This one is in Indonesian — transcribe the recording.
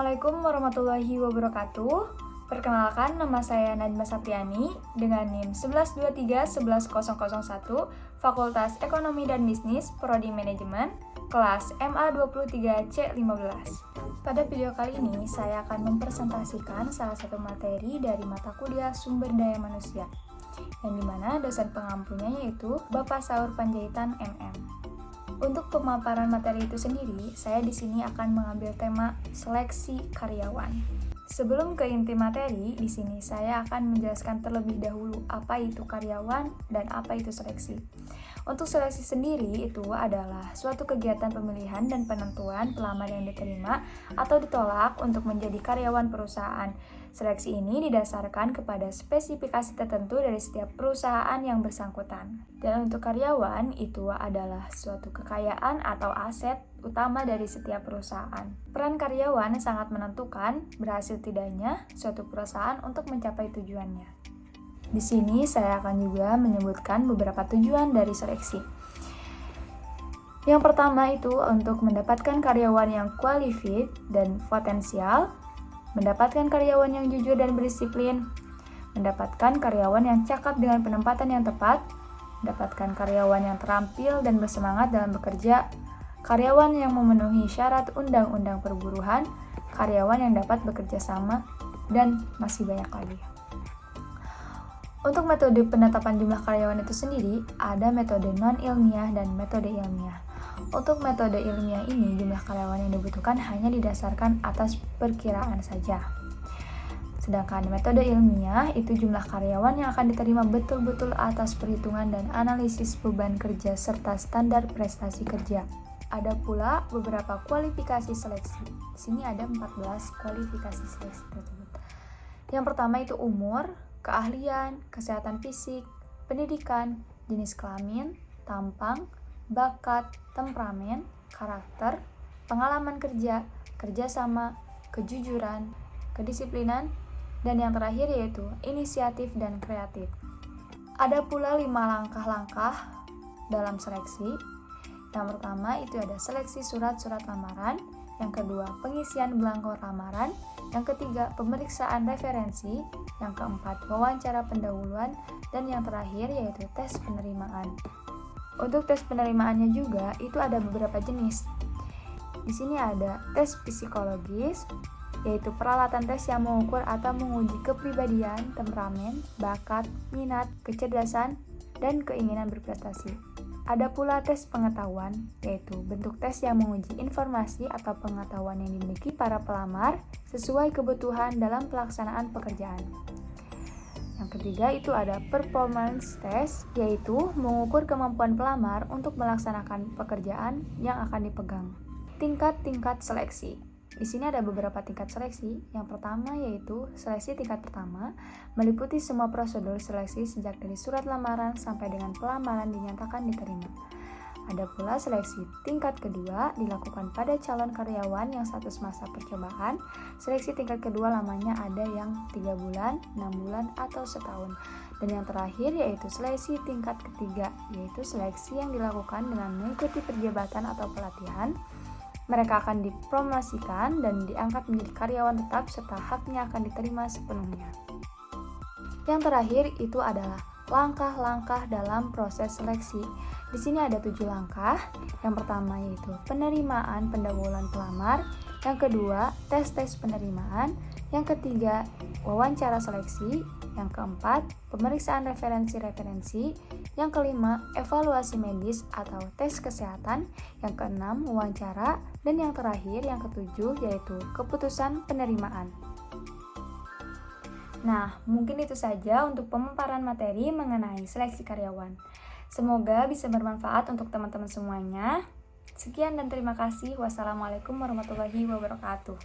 Assalamualaikum warahmatullahi wabarakatuh. Perkenalkan, nama saya Najma Sapriani dengan NIM 1123-11001, Fakultas Ekonomi dan Bisnis, Prodi Manajemen, kelas MA23C15. Pada video kali ini, saya akan mempresentasikan salah satu materi dari mata kuliah Sumber Daya Manusia, yang dimana dosen pengampunya yaitu Bapak Saur Panjaitan MM. Untuk pemaparan materi itu sendiri, saya di sini akan mengambil tema seleksi karyawan. Sebelum ke inti materi, di sini saya akan menjelaskan terlebih dahulu apa itu karyawan dan apa itu seleksi. Untuk seleksi sendiri itu adalah suatu kegiatan pemilihan dan penentuan pelamar yang diterima atau ditolak untuk menjadi karyawan perusahaan. Seleksi ini didasarkan kepada spesifikasi tertentu dari setiap perusahaan yang bersangkutan. Dan untuk karyawan itu adalah suatu kekayaan atau aset utama dari setiap perusahaan. Peran karyawan sangat menentukan berhasil tidaknya suatu perusahaan untuk mencapai tujuannya. Di sini saya akan juga menyebutkan beberapa tujuan dari seleksi. Yang pertama itu untuk mendapatkan karyawan yang qualified dan potensial, mendapatkan karyawan yang jujur dan berdisiplin, mendapatkan karyawan yang cakap dengan penempatan yang tepat, mendapatkan karyawan yang terampil dan bersemangat dalam bekerja, karyawan yang memenuhi syarat undang-undang perburuhan, karyawan yang dapat bekerja sama, dan masih banyak lagi. Untuk metode penetapan jumlah karyawan itu sendiri, ada metode non-ilmiah dan metode ilmiah. Untuk metode ilmiah ini, jumlah karyawan yang dibutuhkan hanya didasarkan atas perkiraan saja. Sedangkan metode ilmiah itu jumlah karyawan yang akan diterima betul-betul atas perhitungan dan analisis beban kerja serta standar prestasi kerja. Ada pula beberapa kualifikasi seleksi. Di sini ada 14 kualifikasi seleksi tersebut. Yang pertama itu umur, keahlian, kesehatan fisik, pendidikan, jenis kelamin, tampang, bakat, temperamen, karakter, pengalaman kerja, kerjasama, kejujuran, kedisiplinan, dan yang terakhir yaitu inisiatif dan kreatif. Ada pula 5 langkah-langkah dalam seleksi. Yang pertama itu ada seleksi surat-surat lamaran, yang kedua pengisian belangko lamaran, yang ketiga pemeriksaan referensi, yang keempat wawancara pendahuluan, dan yang terakhir yaitu tes penerimaan. Untuk tes penerimaannya juga itu ada beberapa jenis. Di sini ada tes psikologis, yaitu peralatan tes yang mengukur atau menguji kepribadian, temperamen, bakat, minat, kecerdasan, dan keinginan berprestasi. Ada pula tes pengetahuan, yaitu bentuk tes yang menguji informasi atau pengetahuan yang dimiliki para pelamar sesuai kebutuhan dalam pelaksanaan pekerjaan. Yang ketiga itu ada performance test, yaitu mengukur kemampuan pelamar untuk melaksanakan pekerjaan yang akan dipegang. Tingkat-tingkat seleksi. Di sini ada beberapa tingkat seleksi. Yang pertama yaitu seleksi tingkat pertama, meliputi semua prosedur seleksi sejak dari surat lamaran sampai dengan pelamaran dinyatakan diterima. Ada pula seleksi tingkat kedua dilakukan pada calon karyawan yang status masa percobaan. Seleksi tingkat kedua lamanya ada yang 3 bulan, 6 bulan, atau setahun. Dan yang terakhir yaitu seleksi tingkat ketiga, yaitu seleksi yang dilakukan dengan mengikuti perjabatan atau pelatihan. Mereka akan dipromosikan dan diangkat menjadi karyawan tetap serta haknya akan diterima sepenuhnya. Yang terakhir itu adalah langkah-langkah dalam proses seleksi. Di sini ada 7 langkah. Yang pertama yaitu penerimaan pendahuluan pelamar, yang kedua tes-tes penerimaan, yang ketiga wawancara seleksi, yang keempat pemeriksaan referensi-referensi, yang kelima evaluasi medis atau tes kesehatan, yang keenam wawancara, dan yang terakhir yang ketujuh yaitu keputusan penerimaan. Nah, mungkin itu saja untuk pemaparan materi mengenai seleksi karyawan. Semoga bisa bermanfaat untuk teman-teman semuanya. Sekian dan terima kasih. Wassalamualaikum warahmatullahi wabarakatuh.